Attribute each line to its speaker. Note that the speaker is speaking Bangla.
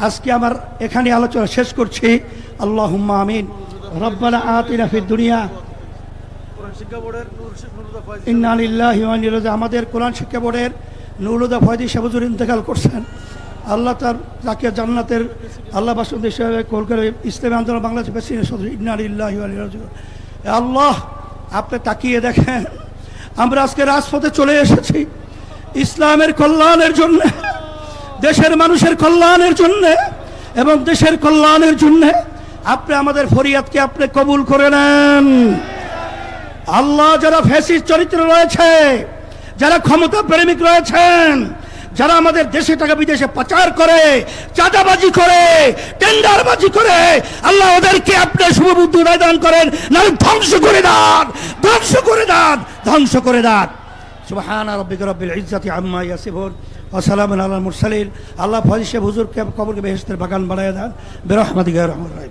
Speaker 1: আজকে আমার এখানে আলোচনা শেষ করছি। আল্লাহুম্মা আমিন। রব্বানা আতিনা ফিদ দুনিয়া ইন্না লিল্লাহি ওয়া ইন্না ইলাইহি রাজিউন। আমাদের কোরআন শিক্ষা বোর্ডের নুরুল হুদা ফয়জি সাহেব হুজুর ইন্তেকাল করছেন। আল্লাহ তাকে জান্নাতের আল্লাহ বাসন্তী হিসেবে কলকাতা ইসলামী আন্দোলন বাংলাদেশ প্রেসিডেন্ট সদস্য ইন্না লিল্লাহি ওয়া ইন্না ইলাইহি রাজিউন। আল্লাহ আপনি তাকিয়ে দেখেন, আমরা আজকে রাজপথে চলে এসেছি ইসলামের কল্যাণের জন্য, দেশের মানুষের কল্যাণের জন্য এবং দেশের কল্যাণের জন্য। আপনি আমাদের ফরিয়াদকে আপনি কবুল করে নেন। আল্লাহ, যারা ফ্যাসিস্ট চরিত্র রয়েছে, যারা ক্ষমতা প্রেমিক রয়েছেন, যারা আমাদের দেশে টাকা বিদেশে পাচার করে, চাঁদাবাজি করে, টেন্ডারবাজি করে, আল্লাহ ওদেরকে আপনি শুভবুদ্ধি দান করেন, নাহলে ধ্বংস করে দেন, ধ্বংস করে দেন, ধ্বংস করে দেন। সুবহানা রাব্বিকা রাব্বিল ইজ্জাতি আম্মা ইয়াসিফুন ওয়া সালামুন আলাল মুরসালিন। আল্লাহ ফয়জি সাহেব হুজুরকে কবরকে বেহেশতের বাগান বানায় দেন। বিরহমাতিকা ইয়া আরহামার রাহিমিন।